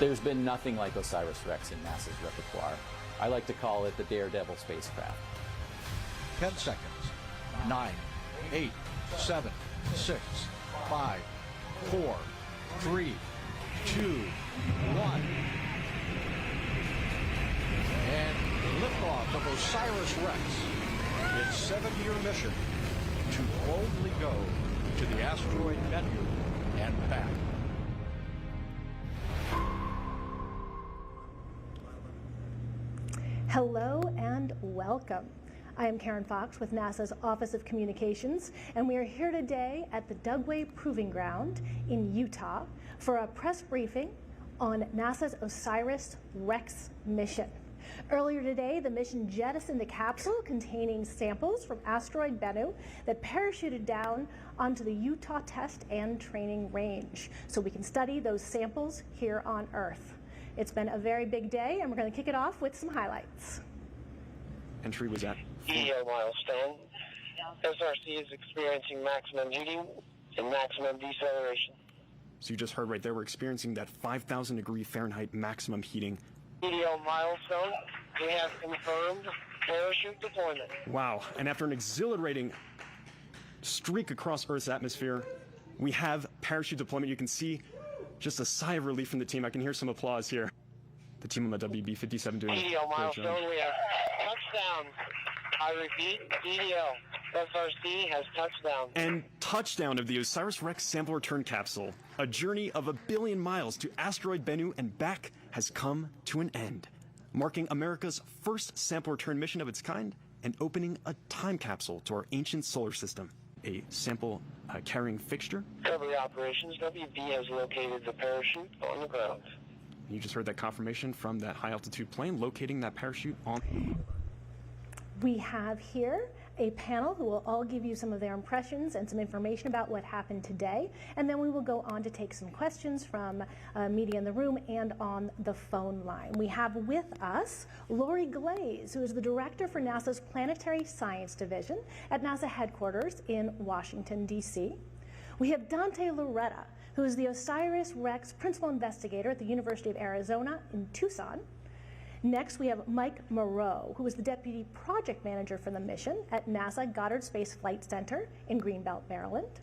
There's been nothing like OSIRIS-REx in NASA's repertoire. I like to call it the Daredevil spacecraft. 10 seconds. 9, 8, 7, 6, 5, 4, 3, 2, 1. And liftoff of OSIRIS-REx, its 7-year mission to boldly go to the asteroid Bennu and back. Hello and welcome. I am Karen Fox with NASA's Office of Communications, and we are here today at the Dugway Proving Ground in Utah for a press briefing on NASA's OSIRIS-REx mission. Earlier today, the mission jettisoned a capsule containing samples from asteroid Bennu that parachuted down onto the Utah Test and Training Range so we can study those samples here on Earth. It's been a very big day, and we're going to kick it off with some highlights. Entry was at EDO milestone. SRC is experiencing maximum heating and maximum deceleration. So you just heard right there, we're experiencing that 5,000 degree Fahrenheit maximum heating. EDO milestone. We have confirmed parachute deployment. Wow, and after an exhilarating streak across Earth's atmosphere, we have parachute deployment. You can see just a sigh of relief from the team. I can hear some applause here. The team on the WB-57 doing EDO a great milestone. job. We have touchdown. I repeat, EDO. SRC has touchdown. And touchdown of the OSIRIS-REx sample return capsule. A journey of 1 billion miles to asteroid Bennu and back has come to an end, marking America's first sample return mission of its kind and opening a time capsule to our ancient solar system. A sample carrying fixture. Recovery operations. WB has located the parachute on the ground. You just heard that confirmation from that high altitude plane locating that parachute on. We have here a panel who will all give you some of their impressions and some information about what happened today, and then we will go on to take some questions from media in the room and on the phone line. We have with us Lori Glaze, who is the director for NASA's Planetary Science Division at NASA headquarters in Washington, D.C. We have Dante Loretta, who is the OSIRIS-REx principal investigator at the University of Arizona in Tucson. Next, we have Mike Moreau, who is the Deputy Project Manager for the mission at NASA Goddard Space Flight Center in Greenbelt, Maryland.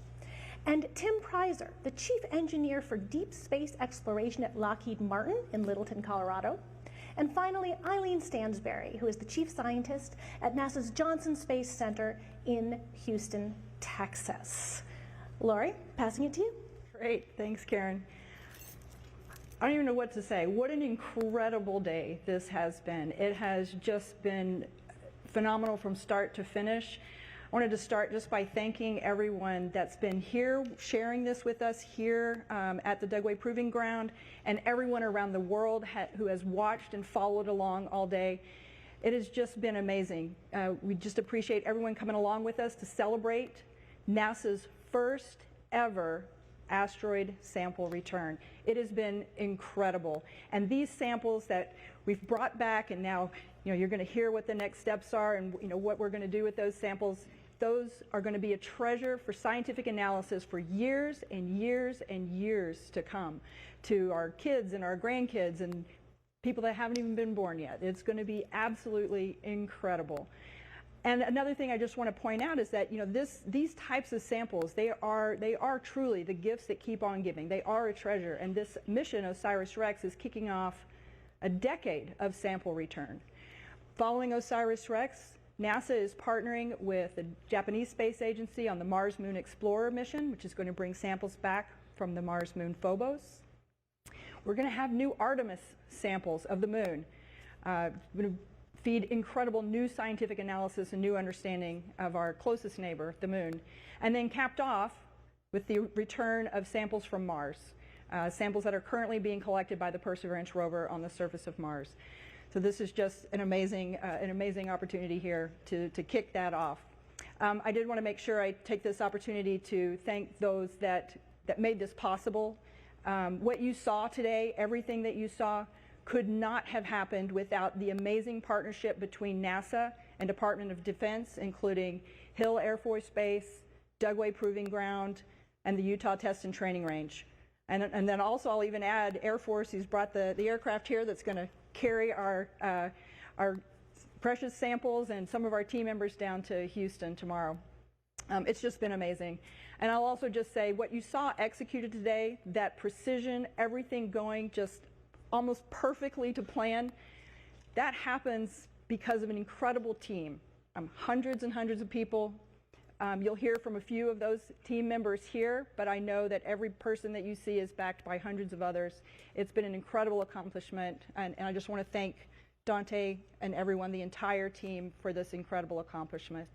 And Tim Prizer, the Chief Engineer for Deep Space Exploration at Lockheed Martin in Littleton, Colorado. And finally, Eileen Stansberry, who is the Chief Scientist at NASA's Johnson Space Center in Houston, Texas. Lori, passing it to you. Great, thanks, Karen. I don't even know what to say. What an incredible day this has been. It has just been phenomenal from start to finish. I wanted to start just by thanking everyone that's been here, sharing this with us here at the Dugway Proving Ground, and everyone around the world who has watched and followed along all day. It has just been amazing. We just appreciate everyone coming along with us to celebrate NASA's first ever asteroid sample return. It has been incredible. And these samples that we've brought back, and now you're going to hear what the next steps are and what we're going to do with those samples. Those are going to be a treasure for scientific analysis for years and years and years to come, to our kids and our grandkids and people that haven't even been born yet. It's going to be absolutely incredible. And another thing I just want to point out is that these types of samples, they are truly the gifts that keep on giving. They are a treasure, and this mission, OSIRIS-REx, is kicking off a decade of sample return. Following OSIRIS-REx, NASA is partnering with the Japanese Space Agency on the Mars-Moon Explorer mission, which is going to bring samples back from the Mars-Moon Phobos. We're going to have new Artemis samples of the moon. Feed incredible new scientific analysis and new understanding of our closest neighbor, the moon. And then capped off with the return of samples from Mars, samples that are currently being collected by the Perseverance rover on the surface of Mars. So this is just an amazing opportunity here to kick that off. I did want to make sure I take this opportunity to thank those that made this possible. What you saw today, everything that you saw, could not have happened without the amazing partnership between NASA and Department of Defense, including Hill Air Force Base, Dugway Proving Ground, and the Utah Test and Training Range. And then also I'll even add Air Force, who's brought the aircraft here that's going to carry our precious samples and some of our team members down to Houston tomorrow. It's just been amazing. And I'll also just say what you saw executed today, that precision, everything going just almost perfectly to plan, that happens because of an incredible team. Hundreds and hundreds of people. You'll hear from a few of those team members here, but I know that every person that you see is backed by hundreds of others. It's been an incredible accomplishment, and I just want to thank Dante and everyone, the entire team, for this incredible accomplishment.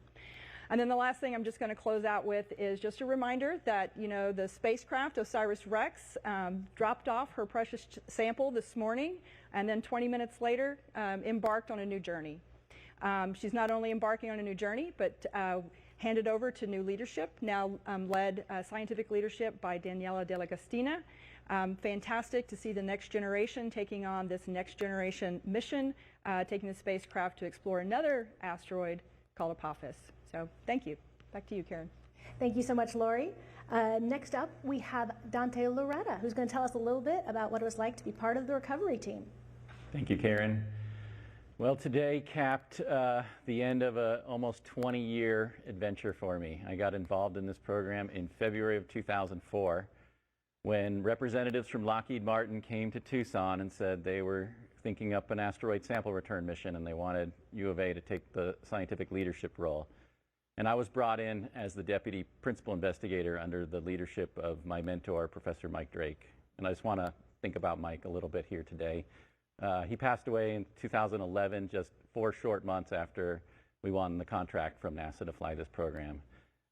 And then the last thing I'm just going to close out with is just a reminder that, you know, the spacecraft OSIRIS-REx dropped off her precious sample this morning, and then 20 minutes later embarked on a new journey. She's not only embarking on a new journey, but handed over to new leadership, now led scientific leadership by Daniela Della Gastina. Fantastic to see the next generation taking on this next generation mission, taking the spacecraft to explore another asteroid called Apophis. So thank you. Back to you, Karen. Thank you so much, Lori. Next up, we have Dante Loretta, who's going to tell us a little bit about what it was like to be part of the recovery team. Thank you, Karen. Well, today capped the end of an almost 20-year adventure for me. I got involved in this program in February of 2004 when representatives from Lockheed Martin came to Tucson and said they were thinking up an asteroid sample return mission and they wanted U of A to take the scientific leadership role. And I was brought in as the deputy principal investigator under the leadership of my mentor, Professor Mike Drake. And I just want to think about Mike a little bit here today. He passed away in 2011, just 4 short months after we won the contract from NASA to fly this program.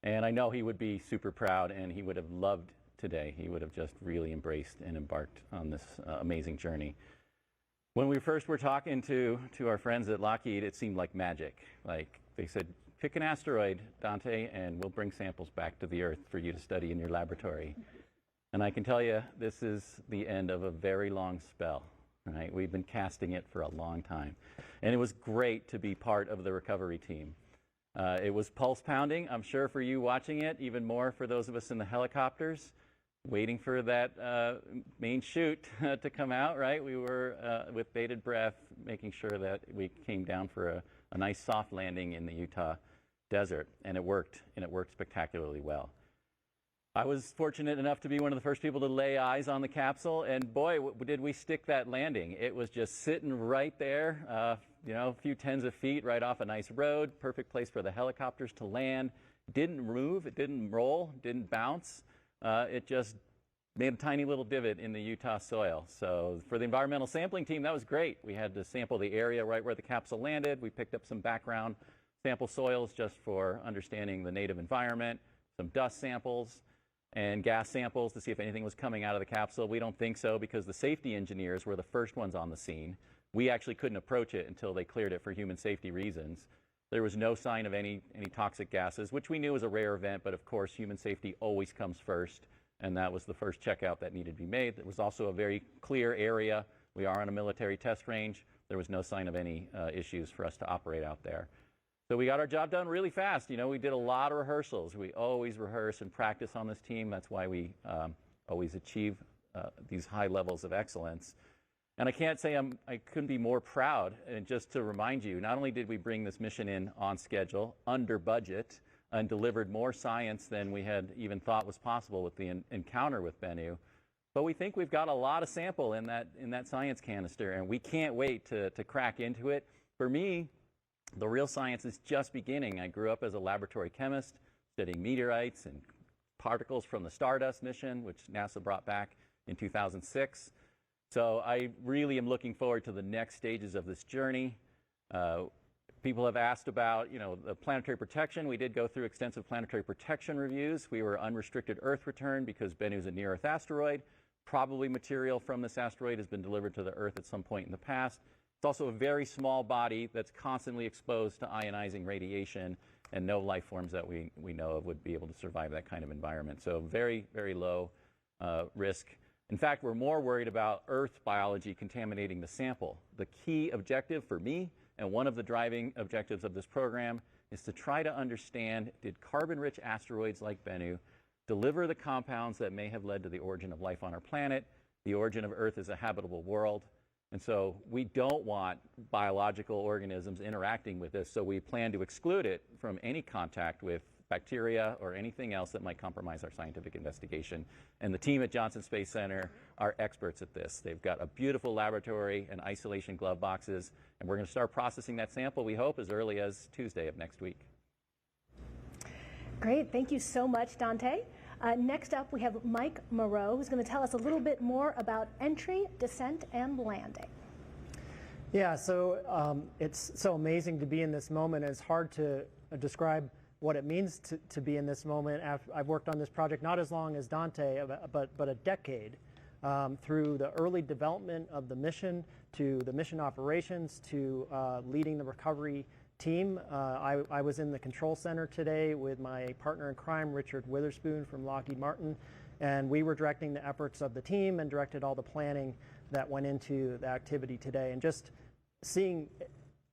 And I know he would be super proud, and he would have loved today. He would have just really embraced and embarked on this amazing journey. When we first were talking to our friends at Lockheed, it seemed like magic. Like they said, pick an asteroid, Dante, and we'll bring samples back to the Earth for you to study in your laboratory. And I can tell you, this is the end of a very long spell. Right? We've been casting it for a long time. And it was great to be part of the recovery team. It was pulse pounding, I'm sure, for you watching it, even more for those of us in the helicopters, waiting for that main chute to come out, right? We were, with bated breath, making sure that we came down for a nice soft landing in the Utah desert. And it worked spectacularly well. I was fortunate enough to be one of the first people to lay eyes on the capsule, and boy, did we stick that landing. It was just sitting right there, you know, a few tens of feet right off a nice road, perfect place for the helicopters to land. Didn't move, it didn't roll, didn't bounce. It just made a tiny little divot in the Utah soil. So for the environmental sampling team, that was great. We had to sample the area right where the capsule landed. We picked up some background sample soils just for understanding the native environment, some dust samples, and gas samples to see if anything was coming out of the capsule. We don't think so because the safety engineers were the first ones on the scene. We actually couldn't approach it until they cleared it for human safety reasons. There was no sign of any toxic gases, which we knew was a rare event, but of course human safety always comes first, and that was the first checkout that needed to be made. There was also a very clear area. We are on a military test range. There was no sign of any issues for us to operate out there. So we got our job done really fast. You know, we did a lot of rehearsals. We always rehearse and practice on this team. That's why we always achieve these high levels of excellence. And I can't say I couldn't be more proud. And just to remind you, not only did we bring this mission in on schedule, under budget, and delivered more science than we had even thought was possible with the encounter with Bennu, but we think we've got a lot of sample in that science canister, and we can't wait to crack into it. For me, the real science is just beginning. I grew up as a laboratory chemist, studying meteorites and particles from the Stardust mission, which NASA brought back in 2006. So I really am looking forward to the next stages of this journey. People have asked about, you know, the planetary protection. We did go through extensive planetary protection reviews. We were unrestricted Earth return because Bennu is a near-Earth asteroid. Probably material from this asteroid has been delivered to the Earth at some point in the past. It's also a very small body that's constantly exposed to ionizing radiation, and no life forms that we know of would be able to survive that kind of environment. So very, very low risk. In fact, we're more worried about Earth biology contaminating the sample. The key objective for me, and one of the driving objectives of this program, is to try to understand, did carbon-rich asteroids like Bennu deliver the compounds that may have led to the origin of life on our planet, the origin of Earth as a habitable world. And so we don't want biological organisms interacting with this, so we plan to exclude it from any contact with bacteria or anything else that might compromise our scientific investigation. And the team at Johnson Space Center are experts at this. They've got a beautiful laboratory and isolation glove boxes, and we're going to start processing that sample, we hope, as early as Tuesday of next week. Great, thank you so much, Dante. Next up, we have Mike Moreau, who's going to tell us a little bit more about entry, descent, and landing. Yeah, so it's so amazing to be in this moment. It's hard to describe what it means to be in this moment. I've worked on this project not as long as Dante, but a decade, through the early development of the mission, to the mission operations, to leading the recovery team. I was in the control center today with my partner in crime, Richard Witherspoon from Lockheed Martin, and we were directing the efforts of the team and directed all the planning that went into the activity today. And just seeing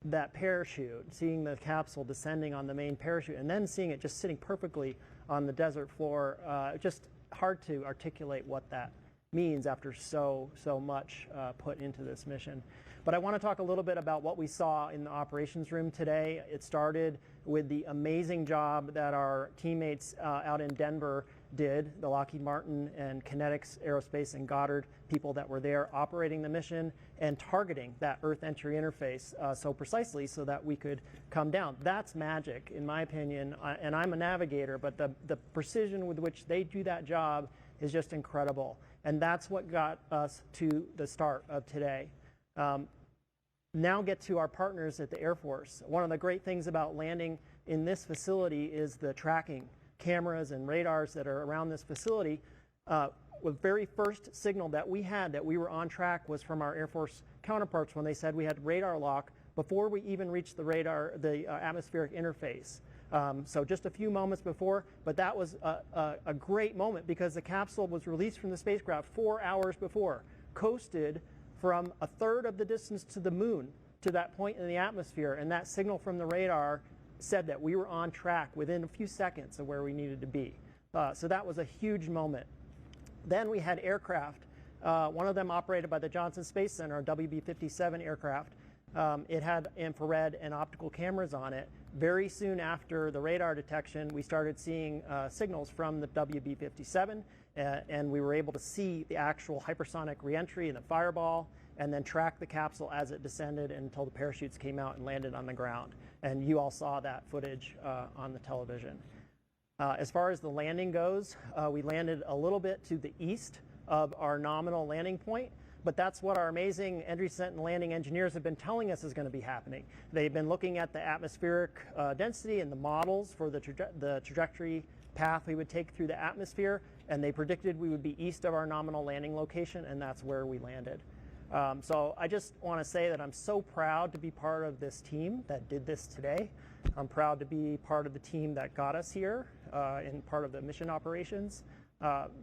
that parachute, seeing the capsule descending on the main parachute, and then seeing it just sitting perfectly on the desert floor, just hard to articulate what that means after so much put into this mission. But I want to talk a little bit about what we saw in the operations room today. It started with the amazing job that our teammates out in Denver did, the Lockheed Martin and Kinetics Aerospace and Goddard people that were there operating the mission and targeting that Earth entry interface so precisely so that we could come down. That's magic, in my opinion, and I'm a navigator, but the precision with which they do that job is just incredible. And that's what got us to the start of today. Now get to our partners at the Air Force. One of the great things about landing in this facility is the tracking cameras and radars that are around this facility. The very first signal that we had that we were on track was from our Air Force counterparts when they said we had radar lock before we even reached the atmospheric interface. So just a few moments before, but that was a great moment because the capsule was released from the spacecraft 4 hours before, coasted from a third of the distance to the moon to that point in the atmosphere, and that signal from the radar said that we were on track within a few seconds of where we needed to be. So that was a huge moment. Then we had aircraft, one of them operated by the Johnson Space Center, a WB-57 aircraft. It had infrared and optical cameras on it. Very soon after the radar detection, we started seeing signals from the WB-57, and we were able to see the actual hypersonic reentry and the fireball, and then track the capsule as it descended until the parachutes came out and landed on the ground. And you all saw that footage on the television. As far as the landing goes, we landed a little bit to the east of our nominal landing point, but that's what our amazing entry, descent, and landing engineers have been telling us is going to be happening. They've been looking at the atmospheric density and the models for the trajectory path we would take through the atmosphere, and they predicted we would be east of our nominal landing location, and that's where we landed. So I just want to say that I'm so proud to be part of this team that did this today. I'm proud to be part of the team that got us here and part of the mission operations.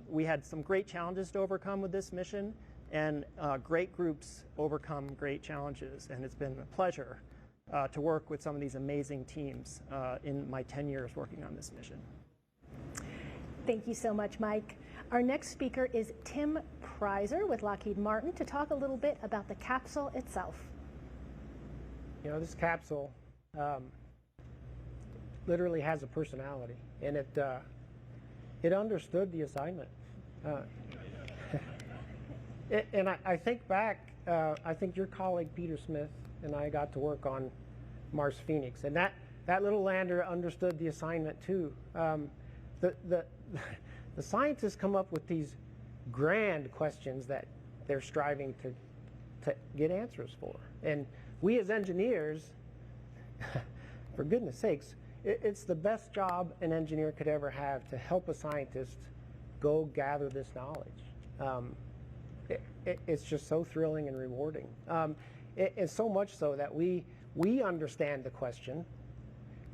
We had some great challenges to overcome with this mission, and great groups overcome great challenges, and it's been a pleasure to work with some of these amazing teams in my 10 years working on this mission. Thank you so much, Mike. Our next speaker is Tim Preiser with Lockheed Martin to talk a little bit about the capsule itself. You know, this capsule literally has a personality, and it understood the assignment. And I think back, I think your colleague Peter Smith and I got to work on Mars Phoenix, and that little lander understood the assignment too. The scientists come up with these grand questions that they're striving to get answers for. And we as engineers, for goodness sakes, it's the best job an engineer could ever have to help a scientist go gather this knowledge. It's just so thrilling and rewarding. It's so much so that we understand the question,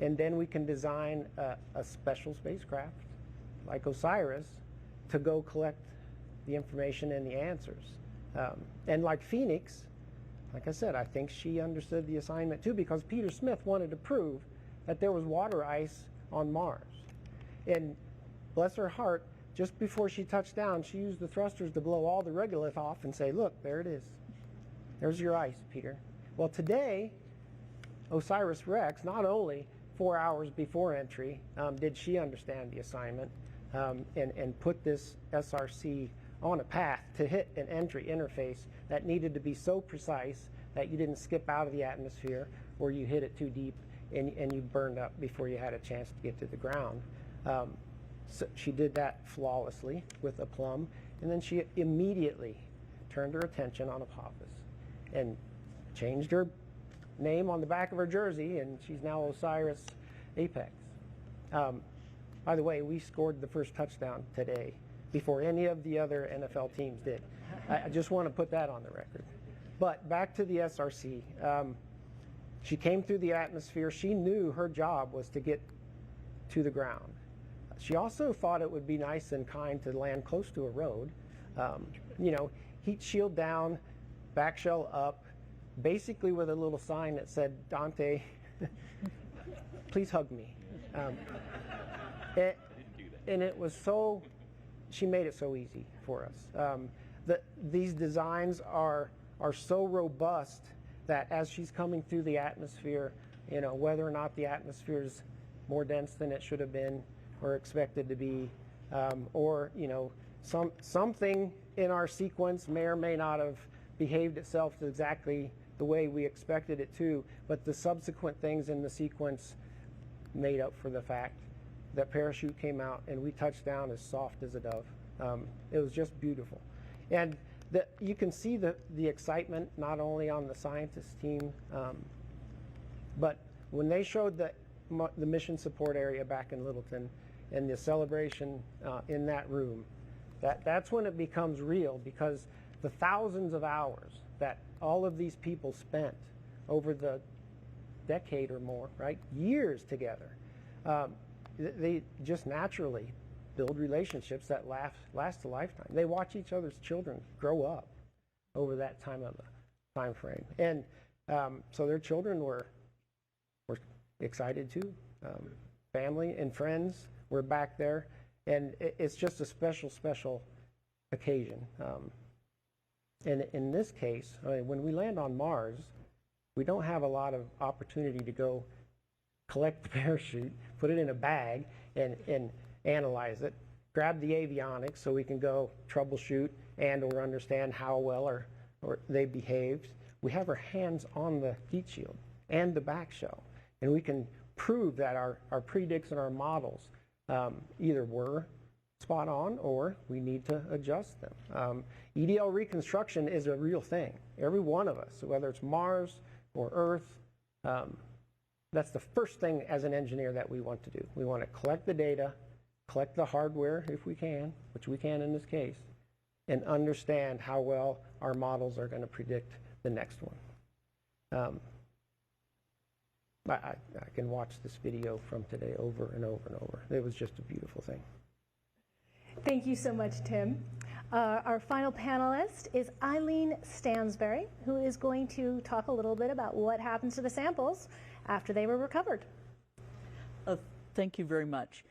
and then we can design a special spacecraft like OSIRIS to go collect the information and the answers. And like Phoenix, like I said, I think she understood the assignment too, because Peter Smith wanted to prove that there was water ice on Mars. And bless her heart, just before she touched down, she used the thrusters to blow all the regolith off and say, look, there it is. There's your ice, Peter. Well, today, OSIRIS-REx, not only 4 hours before entry did she understand the assignment and put this SRC on a path to hit an entry interface that needed to be so precise that you didn't skip out of the atmosphere or you hit it too deep and you burned up before you had a chance to get to the ground. So she did that flawlessly with aplomb, and then she immediately turned her attention on Apophis and changed her name on the back of her jersey, and she's now Osiris Apex. By the way, we scored the first touchdown today before any of the other NFL teams did. I just want to put that on the record. But back to the SRC. She came through the atmosphere. She knew her job was to get to the ground. She also thought it would be nice and kind to land close to a road. You know, heat shield down, back shell up, basically with a little sign that said, Dante, please hug me. And it was so, she made it so easy for us. These designs are so robust that as she's coming through the atmosphere, you know, whether or not the atmosphere is more dense than it should have been or expected to be, or, you know, something in our sequence may or may not have behaved itself exactly the way we expected it to, but the subsequent things in the sequence made up for the fact that parachute came out and we touched down as soft as a dove. It was just beautiful. And you can see the excitement not only on the scientist team, but when they showed the mission support area back in Littleton and the celebration in that room, that's when it becomes real, because the thousands of hours that all of these people spent over the decade or more, right, years together, they just naturally build relationships that last a lifetime. They watch each other's children grow up over that time frame, and so their children were excited too. Family and friends were back there, and it's just a special occasion. And in this case, I mean, when we land on Mars, we don't have a lot of opportunity to go collect the parachute, put it in a bag, and analyze it, grab the avionics so we can go troubleshoot and or understand how well or they behaved. We have our hands on the heat shield and the back shell, and we can prove that our predicts and our models either were spot on or we need to adjust them. EDL reconstruction is a real thing. Every one of us, whether it's Mars or Earth, that's the first thing as an engineer that we want to do. We want to collect the data, collect the hardware if we can, which we can in this case, and understand how well our models are going to predict the next one. I can watch this video from today over and over and over. It was just a beautiful thing. Thank you so much, Tim. Our final panelist is Eileen Stansberry, who is going to talk a little bit about what happens to the samples after they were recovered. Thank you very much.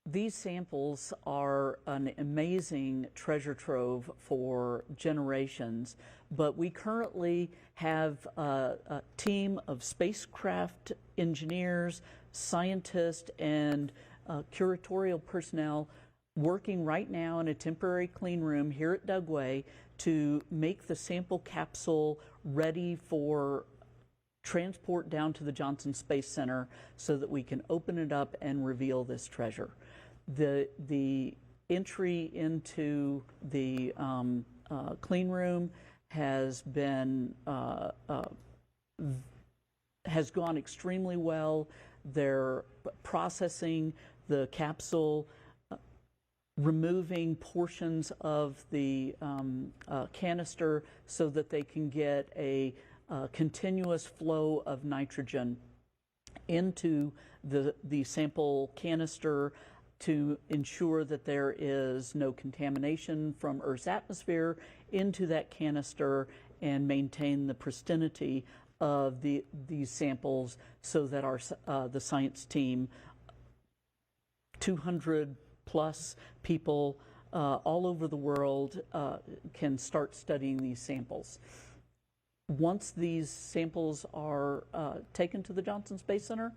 These samples are an amazing treasure trove for generations, but we currently have a team of spacecraft engineers, scientists, and curatorial personnel working right now in a temporary clean room here at Dugway to make the sample capsule ready for transport down to the Johnson Space Center so that we can open it up and reveal this treasure. The entry into the clean room has been has gone extremely well. They're processing the capsule, removing portions of the canister so that they can get a continuous flow of nitrogen into the sample canister to ensure that there is no contamination from Earth's atmosphere into that canister and maintain the pristinity of these samples so that the science team, 200 plus people all over the world can start studying these samples. Once these samples are taken to the Johnson Space Center,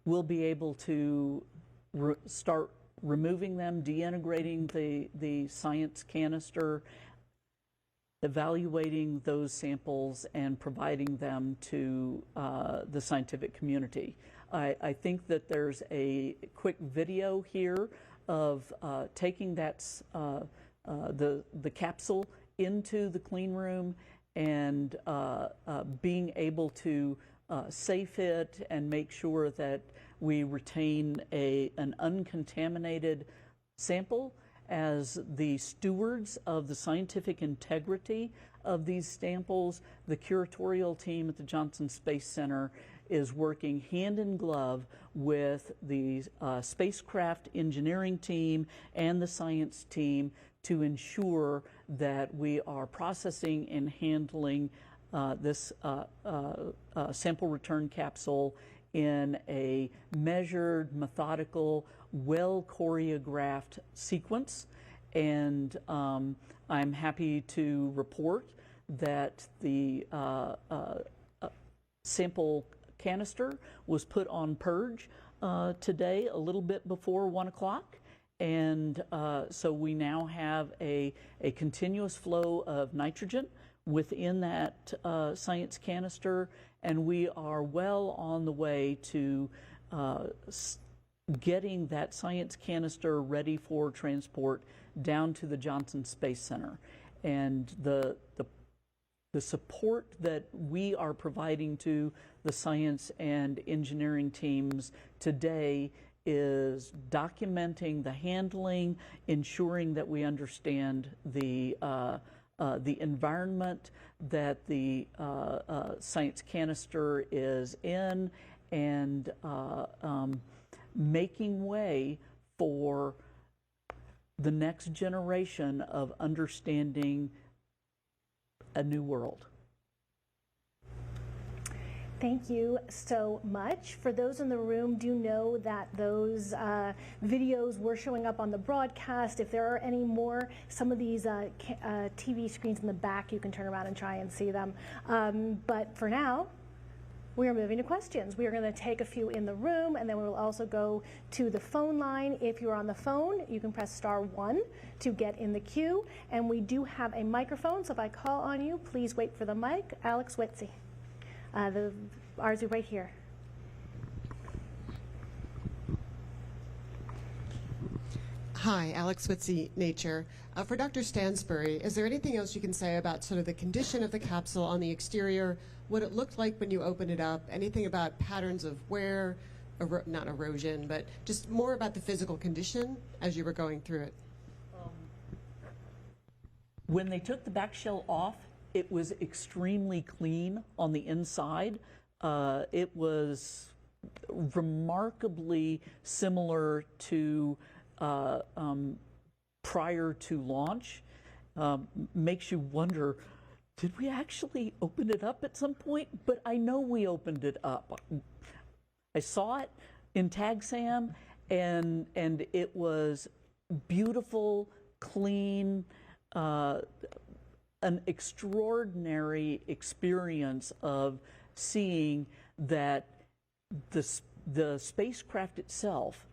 we'll be able to start removing them, deintegrating the science canister, evaluating those samples, and providing them to the scientific community. I think that there's a quick video here of taking that the capsule into the clean room and being able to safe it and make sure that we retain an uncontaminated sample. As the stewards of the scientific integrity of these samples, the curatorial team at the Johnson Space Center is working hand in glove with the spacecraft engineering team and the science team to ensure that we are processing and handling this sample return capsule in a measured, methodical, well choreographed sequence. And I'm happy to report that the sample canister was put on purge today a little bit before 1 o'clock. And so we now have a continuous flow of nitrogen within that science canister, and we are well on the way to getting that science canister ready for transport down to the Johnson Space Center. And the support that we are providing to the science and engineering teams today is documenting the handling, ensuring that we understand the environment that the science canister is in, and making way for the next generation of understanding a new world. Thank you so much. For those in the room, do know that those videos were showing up on the broadcast. If there are any more, some of these TV screens in the back, you can turn around and try and see them. But for now, we are moving to questions. We are going to take a few in the room, and then we will also go to the phone line. If you're on the phone, you can press *1 to get in the queue. And we do have a microphone, so if I call on you, please wait for the mic. Alex Whitsey. Ours is right here. Hi, Alex Whitsey, Nature. For Dr. Stansbury, is there anything else you can say about sort of the condition of the capsule on the exterior, what it looked like when you opened it up, anything about patterns of wear, not erosion, but just more about the physical condition as you were going through it? When they took the back shell off, it was extremely clean on the inside. It was remarkably similar to prior to launch. Makes you wonder, did we actually open it up at some point? But I know we opened it up. I saw it in TAGSAM, and it was beautiful, clean, an extraordinary experience of seeing that the spacecraft itself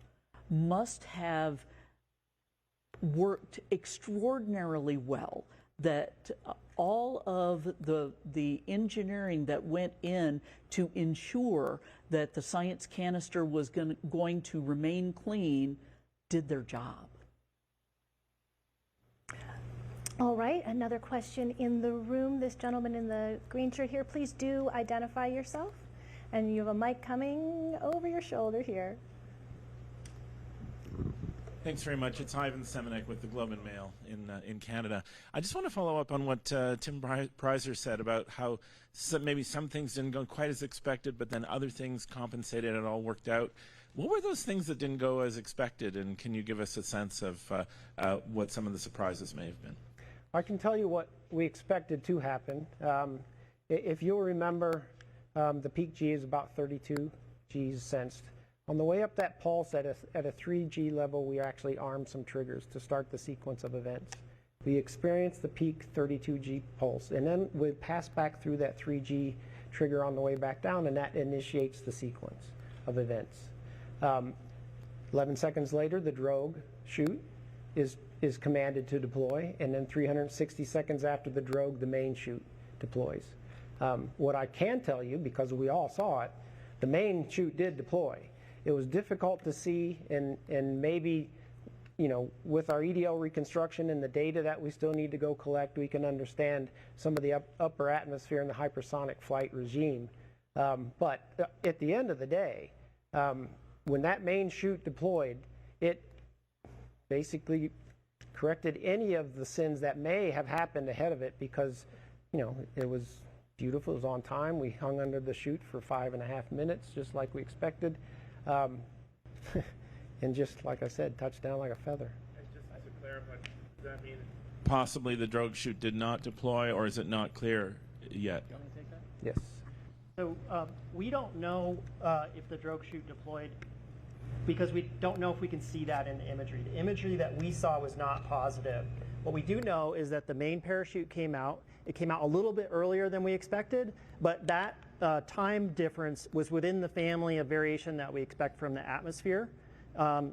must have worked extraordinarily well, that all of the engineering that went in to ensure that the science canister was going to remain clean did their job. All right, another question in the room. This gentleman in the green shirt here, please do identify yourself. And you have a mic coming over your shoulder here. Thanks very much. It's Ivan Semenek with the Globe and Mail in Canada. I just want to follow up on what Tim Preiser said about how maybe some things didn't go quite as expected, but then other things compensated and it all worked out. What were those things that didn't go as expected, and can you give us a sense of what some of the surprises may have been? I can tell you what we expected to happen. If you'll remember, the peak G is about 32 Gs sensed. On the way up that pulse at a 3G level, we actually armed some triggers to start the sequence of events. We experienced the peak 32G pulse, and then we pass back through that 3G trigger on the way back down, and that initiates the sequence of events. 11 seconds later, the drogue chute is commanded to deploy, and then 360 seconds after the drogue, the main chute deploys. What I can tell you, because we all saw it, the main chute did deploy. It was difficult to see, and maybe, you know, with our EDL reconstruction and the data that we still need to go collect, we can understand some of the upper atmosphere and the hypersonic flight regime. But at the end of the day, when that main chute deployed, it basically corrected any of the sins that may have happened ahead of it, because, you know, it was beautiful, it was on time. We hung under the chute for 5.5 minutes, just like we expected. And just like I said, touched down like a feather. Just to clarify, does that mean possibly the drogue chute did not deploy, or is it not clear yet? You want me to take that? Yes. So we don't know if the drogue chute deployed, because we don't know if we can see that in the imagery. The imagery that we saw was not positive. What we do know is that the main parachute came out. It came out a little bit earlier than we expected, but that time difference was within the family of variation that we expect from the atmosphere.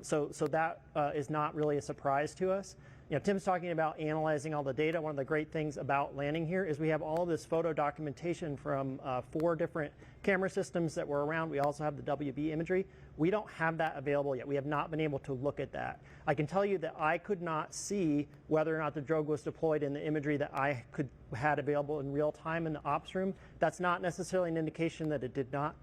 So that is not really a surprise to us. You know, Tim's talking about analyzing all the data. One of the great things about landing here is we have all this photo documentation from 4 different camera systems that were around. We also have the WB imagery. We don't have that available yet. We have not been able to look at that. I can tell you that I could not see whether or not the drogue was deployed in the imagery that I had available in real time in the ops room. That's not necessarily an indication that it did not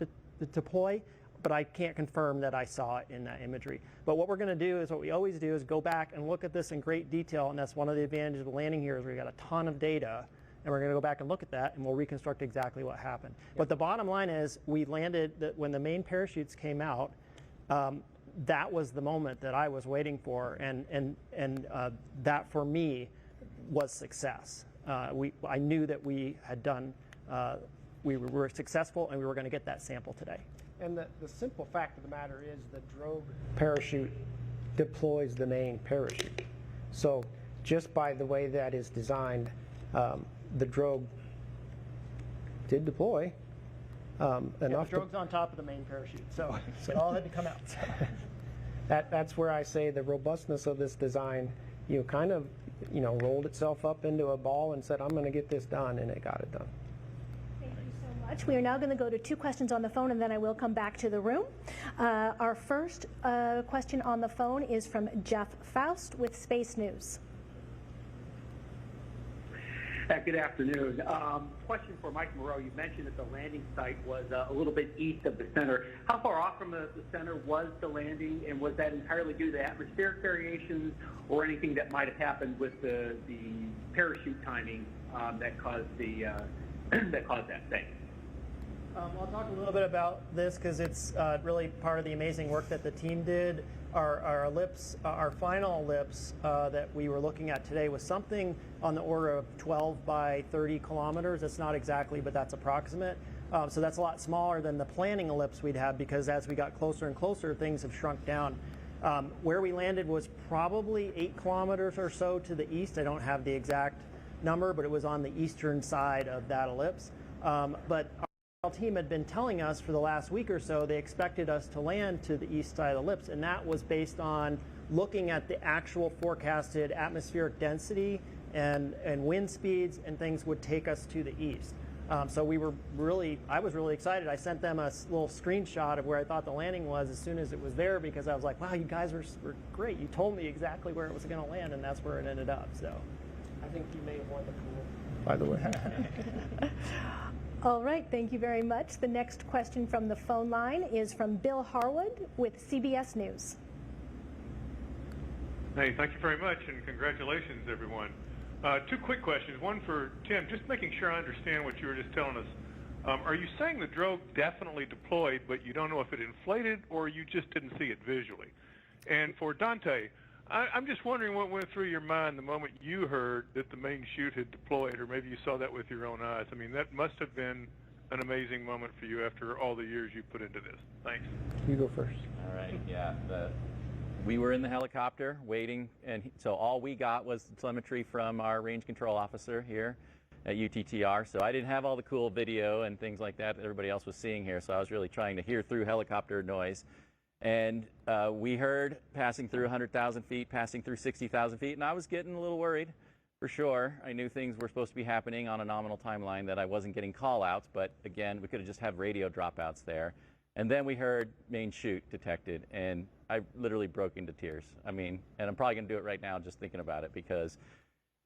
deploy, but I can't confirm that I saw it in that imagery. But what we're going to do is what we always do is go back and look at this in great detail, and that's one of the advantages of landing here is we've got a ton of data, and we're going to go back and look at that, and we'll reconstruct exactly what happened. Yep. But the bottom line is we landed, when the main parachutes came out, that was the moment that I was waiting for, and that for me was success. I knew that we had done, we were successful, and we were going to get that sample today. And the simple fact of the matter is the drogue parachute deploys the main parachute. So just by the way that is designed, the drogue did deploy enough. The drogue's on top of the main parachute, so it all had to come out. That's where I say the robustness of this design, you kind of, you know, rolled itself up into a ball and said, I'm going to get this done, and it got it done. We are now going to go to 2 questions on the phone, and then I will come back to the room. Our first question on the phone is from Jeff Faust with Space News. Good afternoon. Question for Mike Moreau. You mentioned that the landing site was a little bit east of the center. How far off from the center was the landing, and was that entirely due to atmospheric variations or anything that might have happened with the parachute timing that caused that thing? I'll talk a little bit about this because it's really part of the amazing work that the team did. Our ellipse, our final ellipse that we were looking at today was something on the order of 12 by 30 kilometers. It's not exactly, but that's approximate. So that's a lot smaller than the planning ellipse we'd have, because as we got closer and closer, things have shrunk down. Where we landed was probably 8 kilometers or so to the east. I don't have the exact number, but it was on the eastern side of that ellipse. But our team had been telling us for the last week or so they expected us to land to the east side of the ellipse, and that was based on looking at the actual forecasted atmospheric density and wind speeds and things would take us to the east. So I was really excited. I sent them a little screenshot of where I thought the landing was as soon as it was there, because I was like, wow, you guys were great. You told me exactly where it was going to land, and that's where it ended up. So I think you may have won the pool, by the way. All right, thank you very much. The next question from the phone line is from Bill Harwood with CBS News. Hey, thank you very much, and congratulations, everyone. 2 quick questions. One for Tim, just making sure I understand what you were just telling us. Are you saying the drogue definitely deployed, but you don't know if it inflated, or you just didn't see it visually? And for Dante, I'm just wondering what went through your mind the moment you heard that the main chute had deployed, or maybe you saw that with your own eyes. I mean, that must have been an amazing moment for you after all the years you put into this. Thanks. You go first. All right, yeah. We were in the helicopter waiting, and so all we got was telemetry from our range control officer here at UTTR. So I didn't have all the cool video and things like that everybody else was seeing here, so I was really trying to hear through helicopter noise. And we heard passing through 100,000 feet, passing through 60,000 feet, and I was getting a little worried, for sure. I knew things were supposed to be happening on a nominal timeline, that I wasn't getting call-outs, but again, we could have just had radio dropouts there. And then we heard main chute detected, and I literally broke into tears. I mean, and I'm probably going to do it right now just thinking about it, because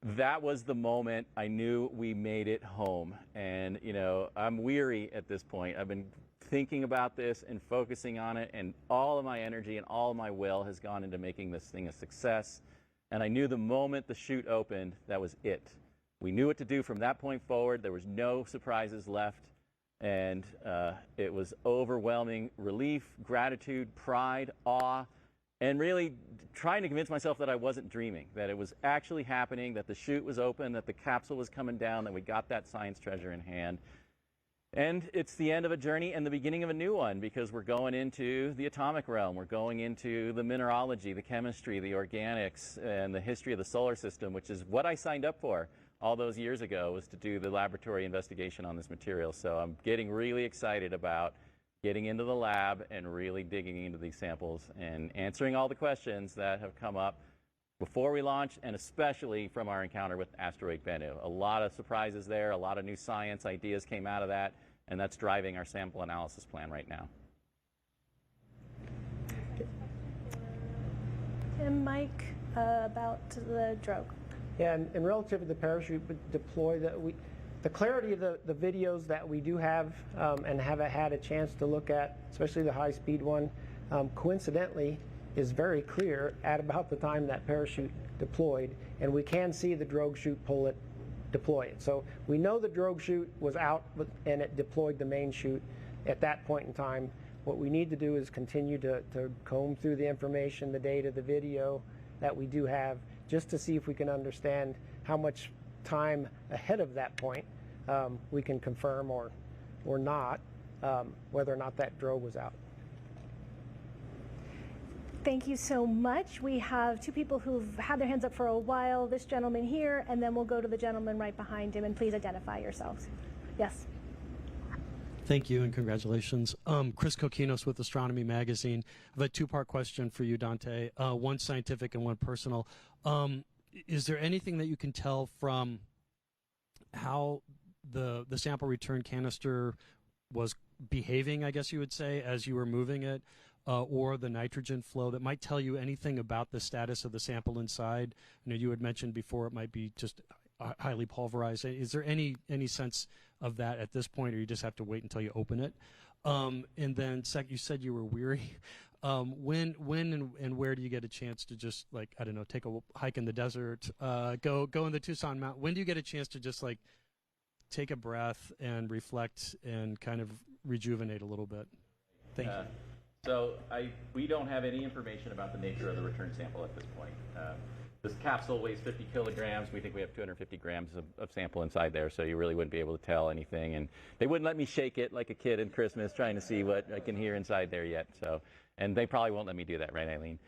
that was the moment I knew we made it home. And, you know, I'm weary at this point. I've been thinking about this and focusing on it, and all of my energy and all of my will has gone into making this thing a success. And I knew the moment the chute opened, that was it. We knew what to do from that point forward. There was no surprises left. And it was overwhelming relief, gratitude, pride, awe, and really trying to convince myself that I wasn't dreaming, that it was actually happening, that the chute was open, that the capsule was coming down, that we got that science treasure in hand. And it's the end of a journey and the beginning of a new one, because we're going into the atomic realm. We're going into the mineralogy, the chemistry, the organics, and the history of the solar system, which is what I signed up for all those years ago, was to do the laboratory investigation on this material. So I'm getting really excited about getting into the lab and really digging into these samples and answering all the questions that have come up before we launched, and especially from our encounter with Asteroid Bennu. A lot of surprises there, a lot of new science ideas came out of that, and that's driving our sample analysis plan right now. And Mike, about the drogue. Yeah, and relative to the parachute deploy, the clarity of the videos that we do have and have had a chance to look at, especially the high-speed one, coincidentally is very clear at about the time that parachute deployed, and we can see the drogue chute pull it, deploy it. So we know the drogue chute was out and it deployed the main chute at that point in time. What we need to do is continue to comb through the information, the data, the video that we do have, just to see if we can understand how much time ahead of that point we can confirm or not whether or not that drogue was out. Thank you so much. We have two people who've had their hands up for a while, this gentleman here, and then we'll go to the gentleman right behind him, and please identify yourselves. Yes. Thank you and congratulations. Chris Kokinos with Astronomy Magazine. I have a two-part question for you, Dante, one scientific and one personal. Is there anything that you can tell from how the sample return canister was behaving, I guess you would say, as you were moving it, or the nitrogen flow that might tell you anything about the status of the sample inside? You know, you had mentioned before it might be just highly pulverized. Is there any sense of that at this point, or you just have to wait until you open it? And then you said you were weary. When and where do you get a chance to just, like, I don't know, take a hike in the desert, go in the Tucson Mountain? When do you get a chance to just, like, take a breath and reflect and kind of rejuvenate a little bit? Thank you. So we don't have any information about the nature of the return sample at this point. This capsule weighs 50 kilograms. We think we have 250 grams of sample inside there, so you really wouldn't be able to tell anything. And they wouldn't let me shake it like a kid in Christmas trying to see what I can hear inside there yet. So, and they probably won't let me do that, right, Eileen?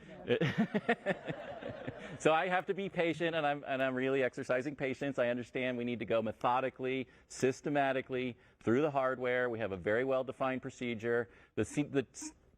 So I have to be patient, and I'm really exercising patience. I understand we need to go methodically, systematically through the hardware. We have a very well-defined procedure. The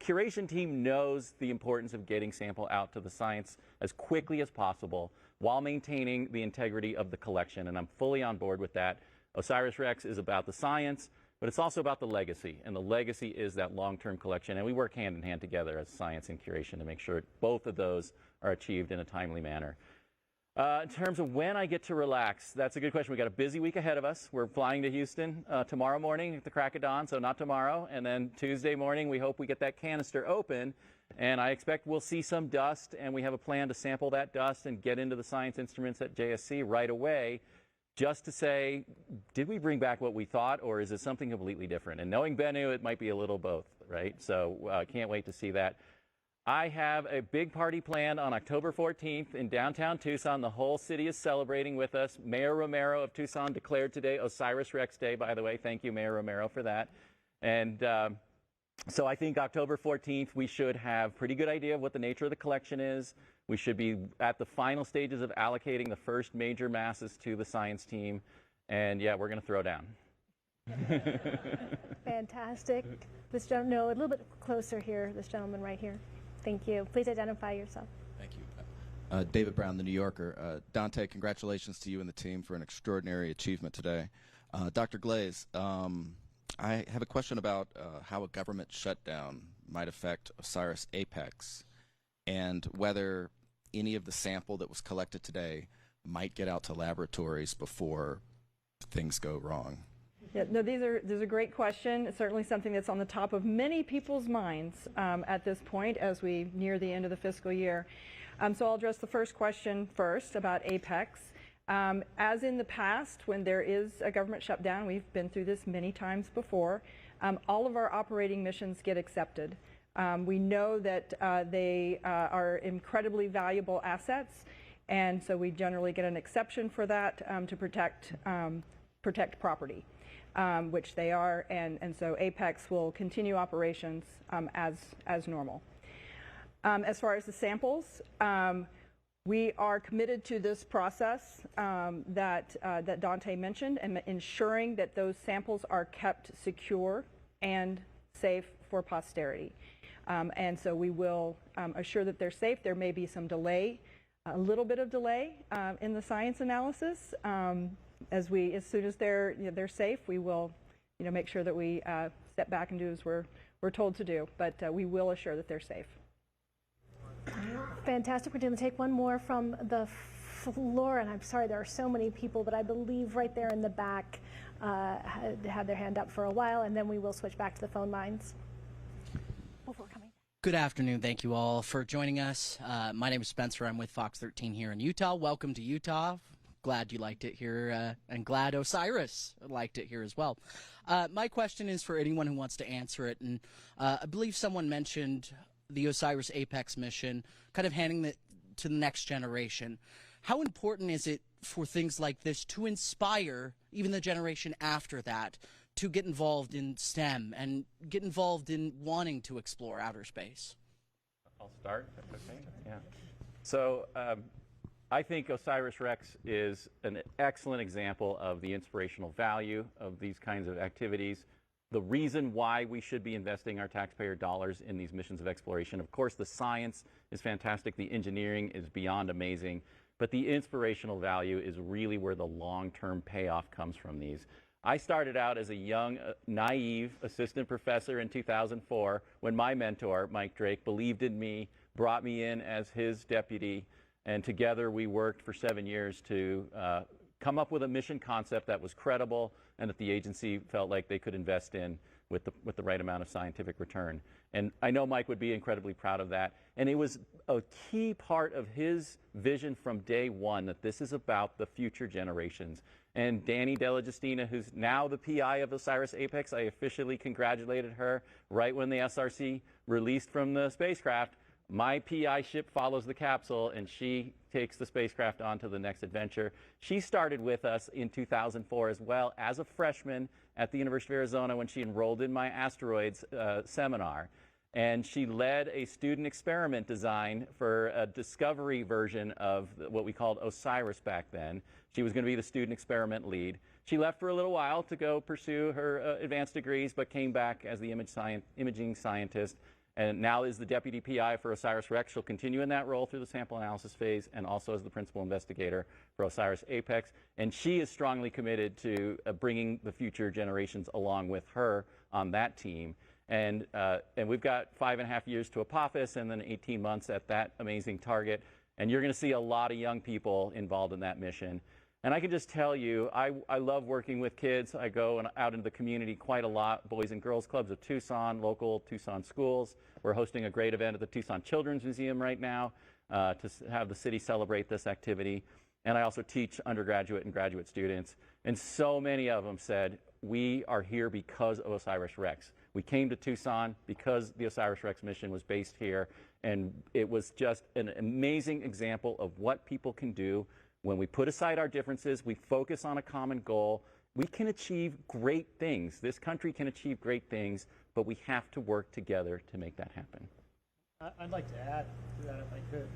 curation team knows the importance of getting sample out to the science as quickly as possible while maintaining the integrity of the collection, and I'm fully on board with that. OSIRIS-REx is about the science, but it's also about the legacy, and the legacy is that long-term collection, and we work hand in hand together as science and curation to make sure both of those are achieved in a timely manner. In terms of when I get to relax, that's a good question. We've got a busy week ahead of us. We're flying to Houston tomorrow morning at the crack of dawn, so not tomorrow. And then Tuesday morning, we hope we get that canister open. And I expect we'll see some dust, and we have a plan to sample that dust and get into the science instruments at JSC right away, just to say, did we bring back what we thought, or is it something completely different? And knowing Bennu, it might be a little both, right? So I can't wait to see that. I have a big party planned on October 14th in downtown Tucson. The whole city is celebrating with us. Mayor Romero of Tucson declared today OSIRIS-REx Day, by the way. Thank you, Mayor Romero, for that. And so I think October 14th, we should have a pretty good idea of what the nature of the collection is. We should be at the final stages of allocating the first major masses to the science team. And yeah, we're going to throw down. Fantastic. This gentleman, no, a little bit closer here, this gentleman right here. Thank you. Please identify yourself. Thank you. David Brown, The New Yorker. Dante, congratulations to you and the team for an extraordinary achievement today. Dr. Glaze, I have a question about how a government shutdown might affect OSIRIS-APEX and whether any of the sample that was collected today might get out to laboratories before things go wrong. Yeah, no, these are a great question. It's certainly something that's on the top of many people's minds at this point as we near the end of the fiscal year. So I'll address the first question first about APEX. As in the past, when there is a government shutdown, we've been through this many times before, all of our operating missions get accepted. We know that they are incredibly valuable assets, and so we generally get an exception for that to protect property. Which they are, and so APEX will continue operations as normal. As far as the samples, we are committed to this process that Dante mentioned, and ensuring that those samples are kept secure and safe for posterity. And so we will assure that they're safe. There may be some delay, a little bit of delay in the science analysis. As soon as they're safe, we will, make sure that we step back and do as we're told to do. But we will assure that they're safe. Fantastic. We're going to take one more from the floor, and I'm sorry there are so many people, but I believe right there in the back had their hand up for a while, and then we will switch back to the phone lines before coming. Good afternoon. Thank you all for joining us. My name is Spencer. I'm with Fox 13 here in Utah. Welcome to Utah. Glad you liked it here, and glad Osiris liked it here as well. My question is for anyone who wants to answer it, and I believe someone mentioned the OSIRIS-APEX mission, kind of handing it to the next generation. How important is it for things like this to inspire even the generation after that to get involved in STEM and get involved in wanting to explore outer space? I'll start, if that's okay. Yeah. So I think OSIRIS-REx is an excellent example of the inspirational value of these kinds of activities. The reason why we should be investing our taxpayer dollars in these missions of exploration. Of course, the science is fantastic. The engineering is beyond amazing. But the inspirational value is really where the long-term payoff comes from these. I started out as a young, naive assistant professor in 2004 when my mentor, Mike Drake, believed in me, brought me in as his deputy, and together we worked for 7 years to come up with a mission concept that was credible and that the agency felt like they could invest in with the right amount of scientific return. And I know Mike would be incredibly proud of that. And it was a key part of his vision from day one that this is about the future generations. And Danny DellaGustina, who's now the PI of OSIRIS-APEX, I officially congratulated her right when the SRC released from the spacecraft. My PI ship follows the capsule, and she takes the spacecraft on to the next adventure. She started with us in 2004 as well as a freshman at the University of Arizona when she enrolled in my Asteroids seminar. And she led a student experiment design for a discovery version of what we called OSIRIS back then. She was going to be the student experiment lead. She left for a little while to go pursue her advanced degrees, but came back as the imaging scientist, and now is the deputy PI for OSIRIS-REx. She'll continue in that role through the sample analysis phase and also as the principal investigator for OSIRIS-APEX. And she is strongly committed to bringing the future generations along with her on that team. And we've got 5.5 years to Apophis and then 18 months at that amazing target. And you're going to see a lot of young people involved in that mission. And I can just tell you, I love working with kids. I go out into the community quite a lot, Boys and Girls Clubs of Tucson, local Tucson schools. We're hosting a great event at the Tucson Children's Museum right now to have the city celebrate this activity. And I also teach undergraduate and graduate students. And so many of them said, we are here because of OSIRIS-REx. We came to Tucson because the OSIRIS-REx mission was based here, and it was just an amazing example of what people can do when we put aside our differences, we focus on a common goal. We can achieve great things. This country can achieve great things, but we have to work together to make that happen. I'd like to add to that if I could.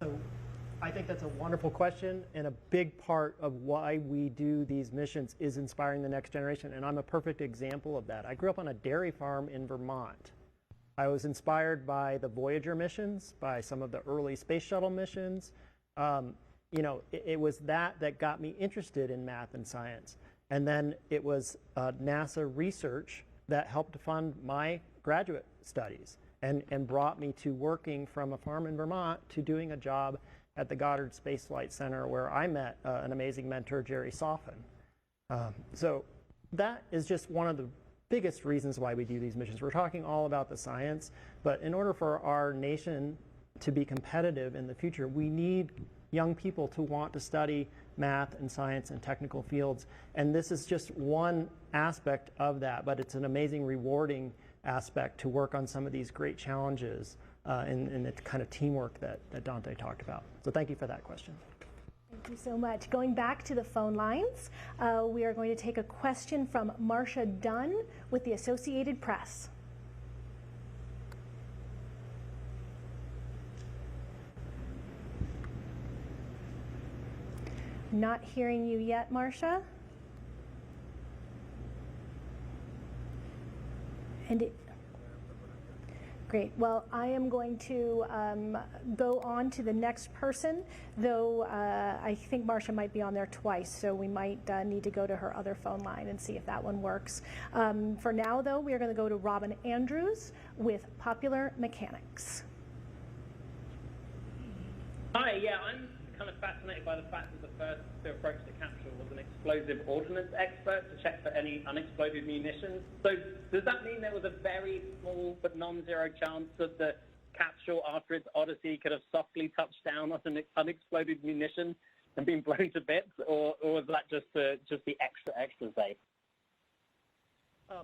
So I think that's a wonderful question, and a big part of why we do these missions is inspiring the next generation, and I'm a perfect example of that. I grew up on a dairy farm in Vermont. I was inspired by the Voyager missions, by some of the early space shuttle missions. You know, it was that got me interested in math and science. And then it was NASA research that helped fund my graduate studies and brought me to working from a farm in Vermont to doing a job at the Goddard Space Flight Center, where I met an amazing mentor, Jerry Soffin. So that is just one of the biggest reasons why we do these missions. We're talking all about the science, but in order for our nation to be competitive in the future, we need young people to want to study math and science and technical fields. And this is just one aspect of that, but it's an amazing, rewarding aspect to work on some of these great challenges and the kind of teamwork that Dante talked about. So thank you for that question. Thank you so much. Going back to the phone lines, we are going to take a question from Marcia Dunn with the Associated Press. Not hearing you yet, Marcia. Great. Well, I am going to go on to the next person, though I think Marcia might be on there twice, so we might need to go to her other phone line and see if that one works. For now, though, we are going to go to Robin Andrews with Popular Mechanics. Hi, yeah, I'm kind of fascinated by the fact that the first to approach the capsule was an explosive ordnance expert to check for any unexploded munitions. So does that mean there was a very small but non-zero chance that the capsule, after its odyssey, could have softly touched down on an unexploded munition and been blown to bits, or was that just the extra safe?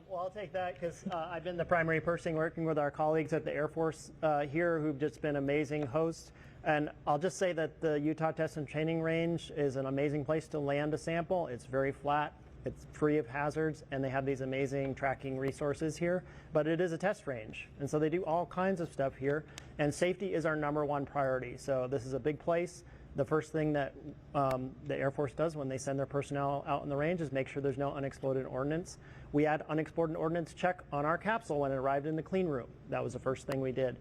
Well, I'll take that because I've been the primary person working with our colleagues at the Air Force here who've just been amazing hosts. And I'll just say that the Utah Test and Training Range is an amazing place to land a sample. It's very flat, it's free of hazards, and they have these amazing tracking resources here. But it is a test range, and so they do all kinds of stuff here. And safety is our #1 priority. So this is a big place. The first thing that the Air Force does when they send their personnel out in the range is make sure there's no unexploded ordnance. We had unexploded ordnance check on our capsule when it arrived in the clean room. That was the first thing we did.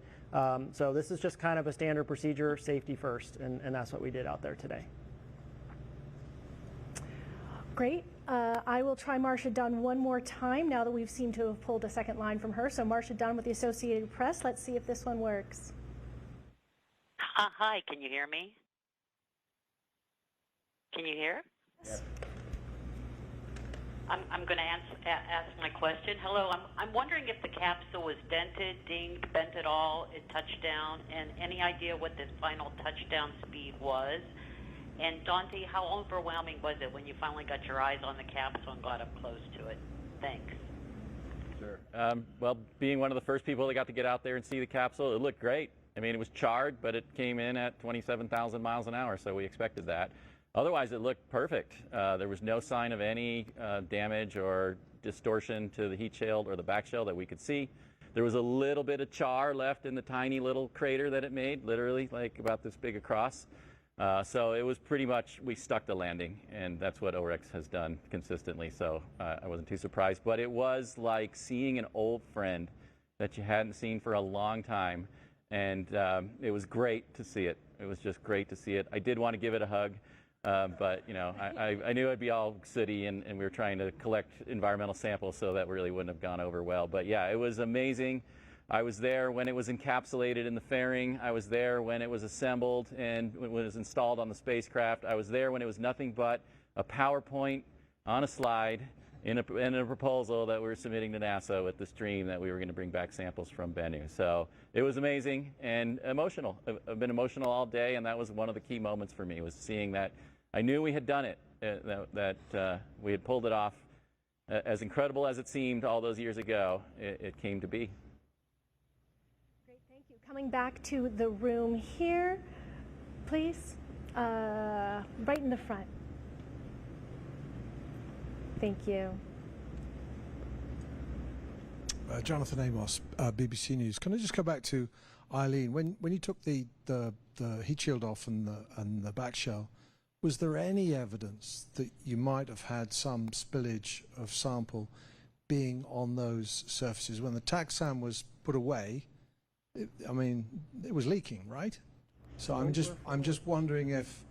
So this is just kind of a standard procedure, safety first, and that's what we did out there today. Great. I will try Marcia Dunn one more time now that we've seemed to have pulled a second line from her. So Marcia Dunn with the Associated Press. Let's see if this one works. Hi, can you hear me? Can you hear? Yes. I'm going to ask my question. Hello, I'm wondering if the capsule was dented, dinged, bent at all, it touched down, and any idea what the final touchdown speed was? And Dante, how overwhelming was it when you finally got your eyes on the capsule and got up close to it? Thanks. Sure. Well, being one of the first people that got to get out there and see the capsule, it looked great. I mean, it was charred, but it came in at 27,000 miles an hour, so we expected that. Otherwise, it looked perfect. There was no sign of any damage or distortion to the heat shield or the back shell that we could see. There was a little bit of char left in the tiny little crater that it made, literally like about this big across. So it was pretty much, we stuck the landing, and that's what OSIRIS has done consistently, so I wasn't too surprised. But it was like seeing an old friend that you hadn't seen for a long time, and it was great to see it. It was just great to see it. I did want to give it a hug. But, you know, I knew I'd be all sooty, and we were trying to collect environmental samples, so that really wouldn't have gone over well. But, yeah, it was amazing. I was there when it was encapsulated in the fairing. I was there when it was assembled and when it was installed on the spacecraft. I was there when it was nothing but a PowerPoint on a slide in a proposal that we were submitting to NASA with this dream that we were going to bring back samples from Bennu. So it was amazing and emotional. I've been emotional all day, and that was one of the key moments for me, was seeing that I knew we had done it, that we had pulled it off, as incredible as it seemed all those years ago, it came to be. Great, thank you. Coming back to the room here, please, right in the front. Thank you. Jonathan Amos, BBC News. Can I just go back to Eileen? When you took the heat shield off and the back shell, was there any evidence that you might have had some spillage of sample being on those surfaces when the TACSAM was put away? It was leaking, right? So I'm just wondering if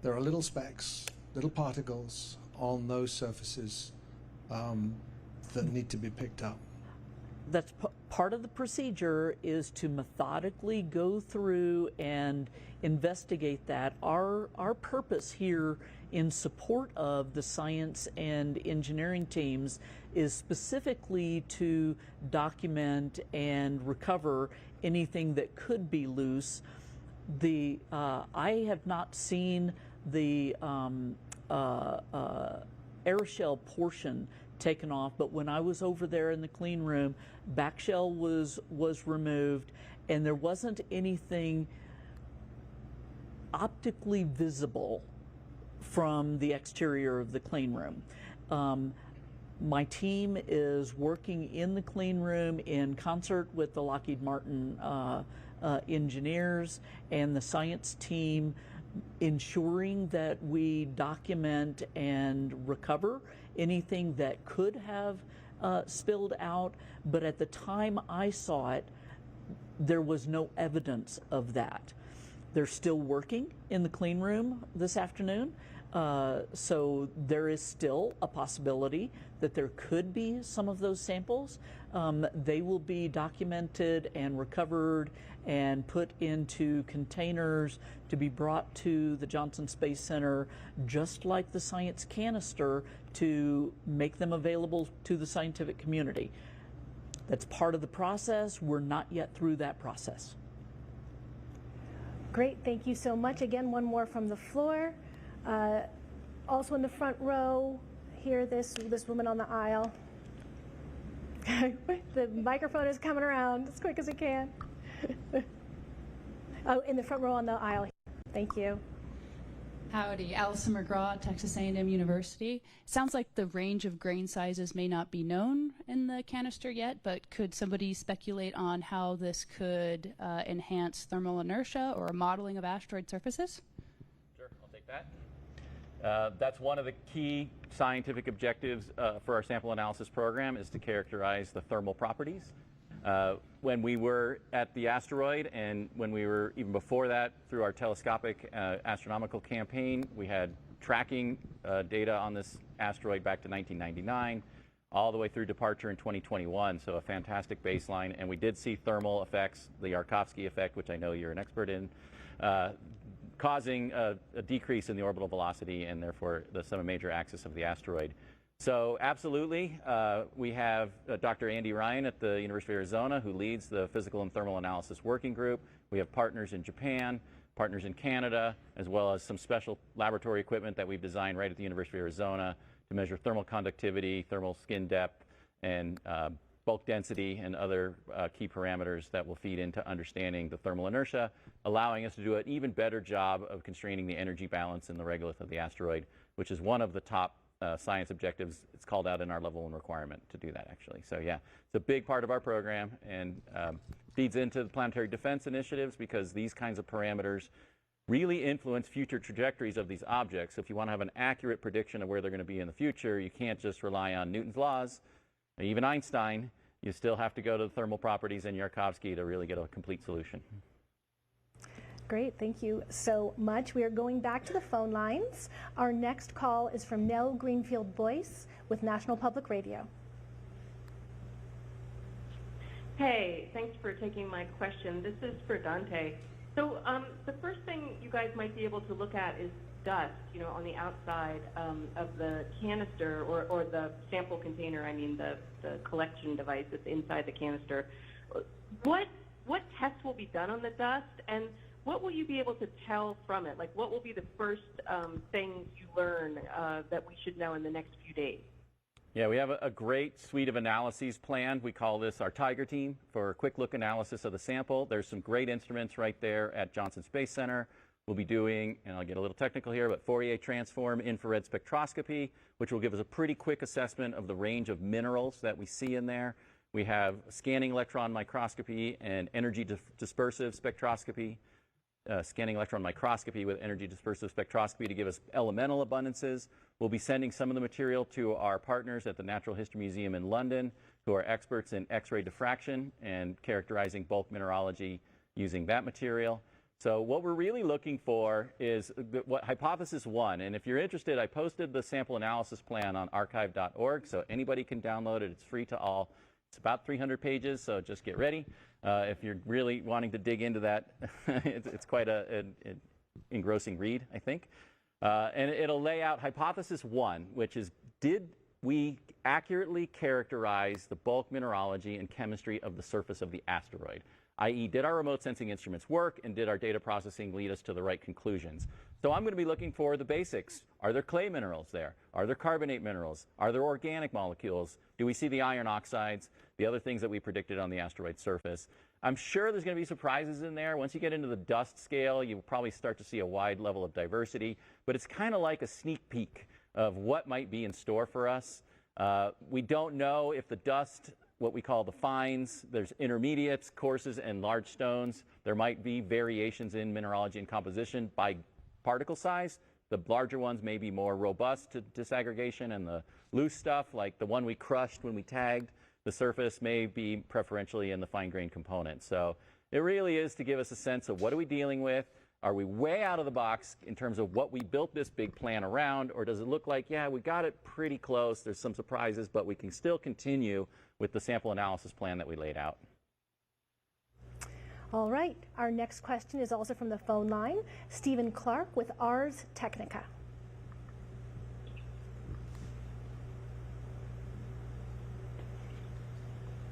there are little specks, little particles on those surfaces that need to be picked up. That's part of the procedure, is to methodically go through and investigate that. Our purpose here in support of the science and engineering teams is specifically to document and recover anything that could be loose. I have not seen the air shell portion taken off, but when I was over there in the clean room, back shell was removed, and there wasn't anything optically visible from the exterior of the clean room. My team is working in the clean room in concert with the Lockheed Martin engineers and the science team, ensuring that we document and recover anything that could have spilled out. But at the time I saw it, there was no evidence of that. They're still working in the clean room this afternoon, so there is still a possibility that there could be some of those samples. They will be documented and recovered and put into containers to be brought to the Johnson Space Center, just like the science canister, to make them available to the scientific community. That's part of the process. We're not yet through that process. Great, thank you so much. Again, one more from the floor. Also in the front row, here, this woman on the aisle. The microphone is coming around as quick as it can. Oh, in the front row on the aisle. Thank you. Howdy, Allison McGraw, Texas A&M University. Sounds like the range of grain sizes may not be known in the canister yet, but could somebody speculate on how this could enhance thermal inertia or modeling of asteroid surfaces? Sure, I'll take that. That's one of the key scientific objectives for our sample analysis program, is to characterize the thermal properties. When we were at the asteroid, and when we were even before that through our telescopic astronomical campaign, we had tracking data on this asteroid back to 1999, all the way through departure in 2021, so a fantastic baseline. And we did see thermal effects, the Yarkovsky effect, which I know you're an expert in, causing a decrease in the orbital velocity and therefore the semi-major axis of the asteroid. So absolutely, we have Dr. Andy Ryan at the University of Arizona, who leads the Physical and Thermal Analysis Working Group. We have partners in Japan, partners in Canada, as well as some special laboratory equipment that we've designed right at the University of Arizona to measure thermal conductivity, thermal skin depth, and bulk density, and other key parameters that will feed into understanding the thermal inertia, allowing us to do an even better job of constraining the energy balance in the regolith of the asteroid, which is one of the top science objectives. It's called out in our level 1 requirement to do that, actually. So yeah, it's a big part of our program, and feeds into the planetary defense initiatives, because these kinds of parameters really influence future trajectories of these objects. So if you want to have an accurate prediction of where they're going to be in the future, you can't just rely on Newton's laws, or even Einstein. You still have to go to the thermal properties and Yarkovsky to really get a complete solution. Great, thank you so much. We are going back to the phone lines. Our next call is from Nell Greenfield Boyce with National Public Radio. Hey, thanks for taking my question. This is for Dante. So the first thing you guys might be able to look at is dust, on the outside of the canister, or the sample container, the collection device that's inside the canister. What tests will be done on the dust, and what will you be able to tell from it? Like, what will be the first things you learn that we should know in the next few days? Yeah, we have a great suite of analyses planned. We call this our Tiger team for a quick look analysis of the sample. There's some great instruments right there at Johnson Space Center. We'll be doing, and I'll get a little technical here, but Fourier transform infrared spectroscopy, which will give us a pretty quick assessment of the range of minerals that we see in there. We have scanning electron microscopy and energy dispersive spectroscopy. Scanning electron microscopy with energy dispersive spectroscopy to give us elemental abundances. We'll be sending some of the material to our partners at the Natural History Museum in London, who are experts in X-ray diffraction and characterizing bulk mineralogy using that material. So what we're really looking for is what hypothesis one, and if you're interested, I posted the sample analysis plan on archive.org, so anybody can download it. It's free to all. It's about 300 pages, so just get ready. If you're really wanting to dig into that, it's quite an engrossing read, I think. And it'll lay out hypothesis one, which is, did we accurately characterize the bulk mineralogy and chemistry of the surface of the asteroid? I.e., did our remote sensing instruments work, and did our data processing lead us to the right conclusions? So I'm going to be looking for the basics. Are there clay minerals there? Are there carbonate minerals? Are there organic molecules? Do we see the iron oxides, the other things that we predicted on the asteroid surface? I'm sure there's going to be surprises in there. Once you get into the dust scale, you'll probably start to see a wide level of diversity, but it's kind of like a sneak peek of what might be in store for us. We don't know if the dust, what we call the fines, there's intermediates, coarses, and large stones. There might be variations in mineralogy and composition by particle size. The larger ones may be more robust to disaggregation, and the loose stuff, like the one we crushed when we tagged the surface, may be preferentially in the fine-grained components. So it really is to give us a sense of what are we dealing with. Are we way out of the box in terms of what we built this big plan around, or does it look like, yeah, we got it pretty close, there's some surprises, but we can still continue with the sample analysis plan that we laid out? All right, our next question is also from the phone line. Stephen Clark with Ars Technica.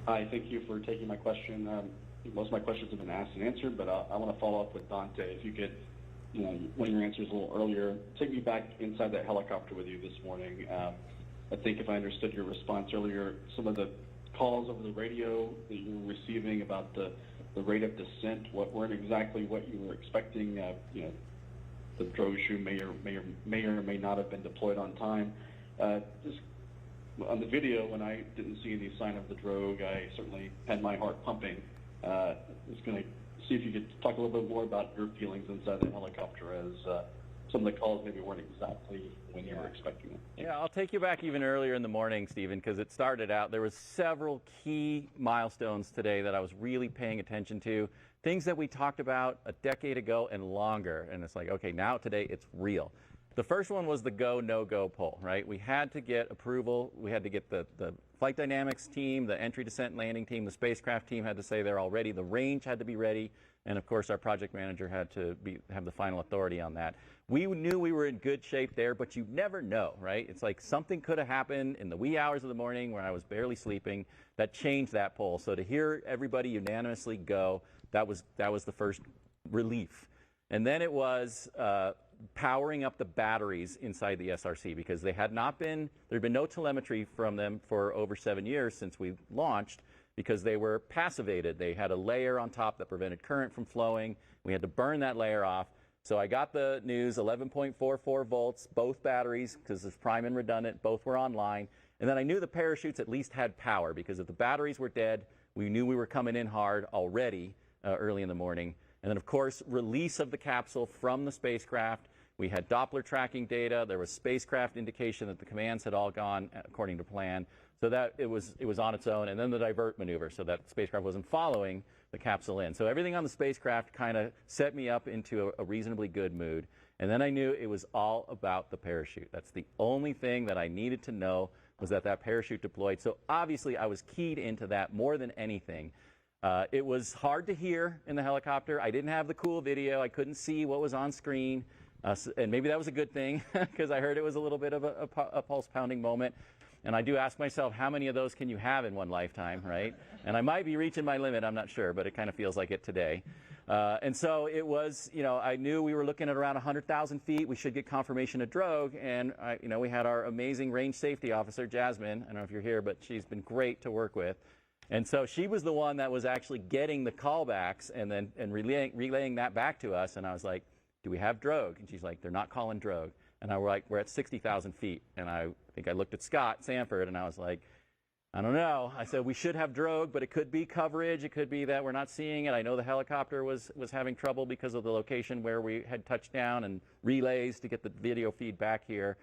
Hi, thank you for taking my question. Most of my questions have been asked and answered, but I want to follow up with Dante. If you could, one of your answers a little earlier, take me back inside that helicopter with you this morning. I think if I understood your response earlier, some of the calls over the radio that you were receiving about the rate of descent weren't exactly what you were expecting. The drogue chute may or may not have been deployed on time. Just on the video, when I didn't see any sign of the drogue, I certainly had my heart pumping. I was going to see if you could talk a little bit more about your feelings inside the helicopter, as some of the calls maybe weren't exactly when you were expecting them. Yeah, I'll take you back even earlier in the morning, Stephen, because it started out, there was several key milestones today that I was really paying attention to, things that we talked about a decade ago and longer, and it's like, okay, now today it's real. The first one was the go, no-go poll, right? We had to get approval. We had to get the flight dynamics team, the entry, descent, landing team, the spacecraft team had to say they're all ready. The range had to be ready. And, of course, our project manager had to have the final authority on that. We knew we were in good shape there, but you never know, right? It's like something could have happened in the wee hours of the morning when I was barely sleeping that changed that poll. So to hear everybody unanimously go, that was the first relief. And then it was powering up the batteries inside the SRC, because there had been no telemetry from them for over 7 years since we launched, because they were passivated. They had a layer on top that prevented current from flowing. We had to burn that layer off. So I got the news, 11.44 volts, both batteries, because it's prime and redundant, both were online. And then I knew the parachutes at least had power, because if the batteries were dead, we knew we were coming in hard already early in the morning. And then, of course, release of the capsule from the spacecraft. We had Doppler tracking data. There was spacecraft indication that the commands had all gone according to plan, so that it was on its own. And then the divert maneuver, so that the spacecraft wasn't following the capsule in. So everything on the spacecraft kind of set me up into a reasonably good mood. And then I knew it was all about the parachute. That's the only thing that I needed to know, was that parachute deployed. So obviously I was keyed into that more than anything. It was hard to hear in the helicopter. I didn't have the cool video. I couldn't see what was on screen. And maybe that was a good thing, because I heard it was a little bit of a pulse-pounding moment. And I do ask myself, how many of those can you have in one lifetime, right? And I might be reaching my limit, I'm not sure, but it kind of feels like it today. And so it was, I knew we were looking at around 100,000 feet. We should get confirmation of drogue. And, we had our amazing range safety officer, Jasmine. I don't know if you're here, but she's been great to work with. And so she was the one that was actually getting the callbacks and relaying that back to us. And I was like, do we have drogue? And she's like, they're not calling drogue. And I was like, we're at 60,000 feet. And I think I looked at Scott Sanford, and I was like, I don't know. I said, we should have drogue, but it could be coverage. It could be that we're not seeing it. I know the helicopter was having trouble because of the location where we had touchdown and relays to get the video feed back here.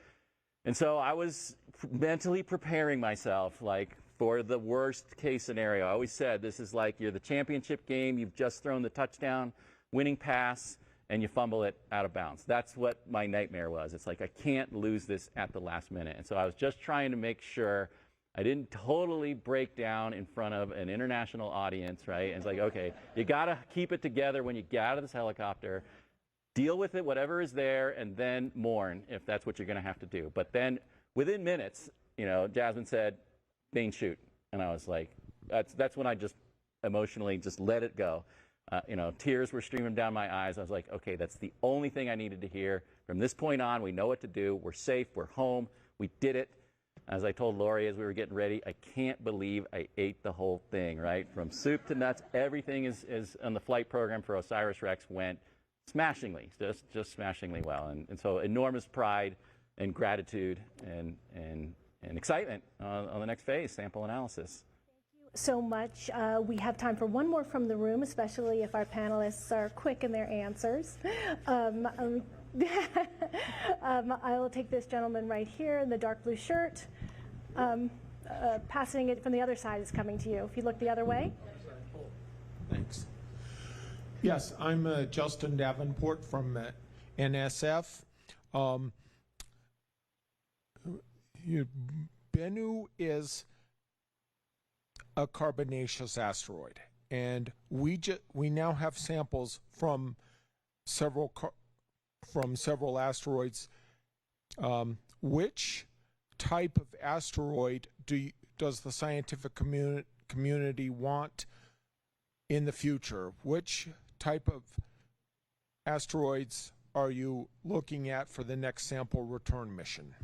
And so I was mentally preparing myself, like, for the worst case scenario. I always said, this is like you're the championship game. You've just thrown the touchdown, winning pass, and you fumble it out of bounds. That's what my nightmare was. It's like, I can't lose this at the last minute. And so I was just trying to make sure I didn't totally break down in front of an international audience, right? And it's like, okay, you got to keep it together when you get out of this helicopter, deal with it, whatever is there, and then mourn if that's what you're going to have to do. But then within minutes, Jasmine said, main shoot. And I was like, that's when I just emotionally just let it go. Tears were streaming down my eyes. I was like, okay, that's the only thing I needed to hear. From this point on, we know what to do. We're safe. We're home. We did it. As I told Lori as we were getting ready, I can't believe I ate the whole thing, right? From soup to nuts, everything is on the flight program for OSIRIS-REx went smashingly, just smashingly well. And so enormous pride and gratitude and excitement on the next phase, sample analysis. So much. We have time for one more from the room, especially if our panelists are quick in their answers. I will take this gentleman right here in the dark blue shirt. Passing it from the other side is coming to you. If you look the other way. Thanks. Yes, I'm Justin Davenport from NSF. Bennu is a carbonaceous asteroid, and we now have samples from several asteroids. Which type of asteroid does the scientific community want in the future? Which type of asteroids are you looking at for the next sample return mission?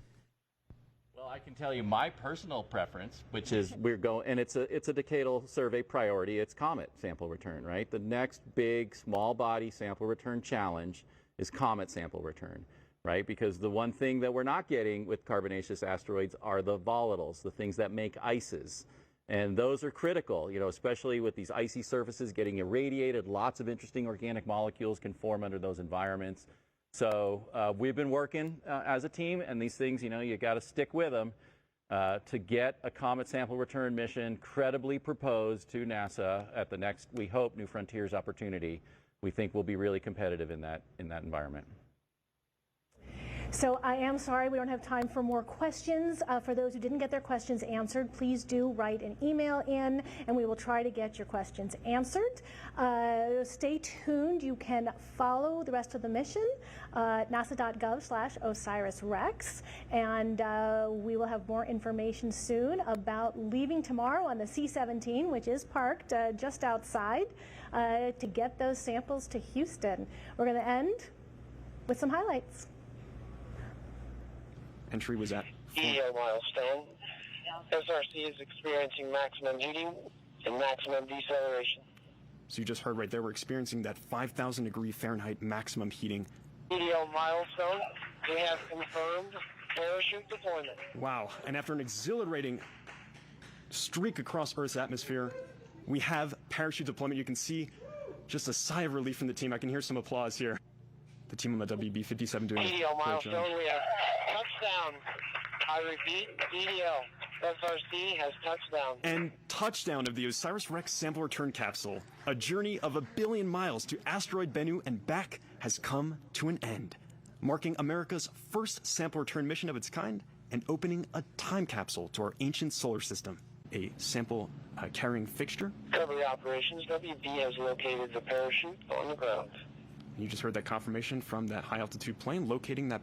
Well, I can tell you my personal preference, which is and it's a decadal survey priority. It's comet sample return, right? The next big small body sample return challenge is comet sample return, right? Because the one thing that we're not getting with carbonaceous asteroids are the volatiles, the things that make ices. And those are critical, especially with these icy surfaces getting irradiated. Lots of interesting organic molecules can form under those environments. So we've been working as a team, and these things, you got to stick with them to get a comet sample return mission credibly proposed to NASA at the next, we hope, New Frontiers opportunity. We think we'll be really competitive in that environment. So I am sorry we don't have time for more questions. For those who didn't get their questions answered, please do write an email in, and we will try to get your questions answered. Stay tuned. You can follow the rest of the mission at nasa.gov/OSIRIS-REx, and we will have more information soon about leaving tomorrow on the C-17, which is parked just outside, to get those samples to Houston. We're going to end with some highlights. Entry was at EO milestone. SRC is experiencing maximum heating and maximum deceleration. So you just heard right there, we're experiencing that 5,000 degree Fahrenheit maximum heating. EO milestone. We have confirmed parachute deployment. Wow, and after an exhilarating streak across Earth's atmosphere, we have parachute deployment. You can see just a sigh of relief from the team. I can hear some applause here. The team on the WB-57 doing a EO great job. milestone. We have touchdown. I repeat, EDL. SRC has touchdown. And touchdown of the OSIRIS-REx sample return capsule. A journey of 1 billion miles to asteroid Bennu and back has come to an end, marking America's first sample return mission of its kind and opening a time capsule to our ancient solar system. A sample carrying fixture. Recovery operations. WB has located the parachute on the ground. You just heard that confirmation from that high altitude plane locating that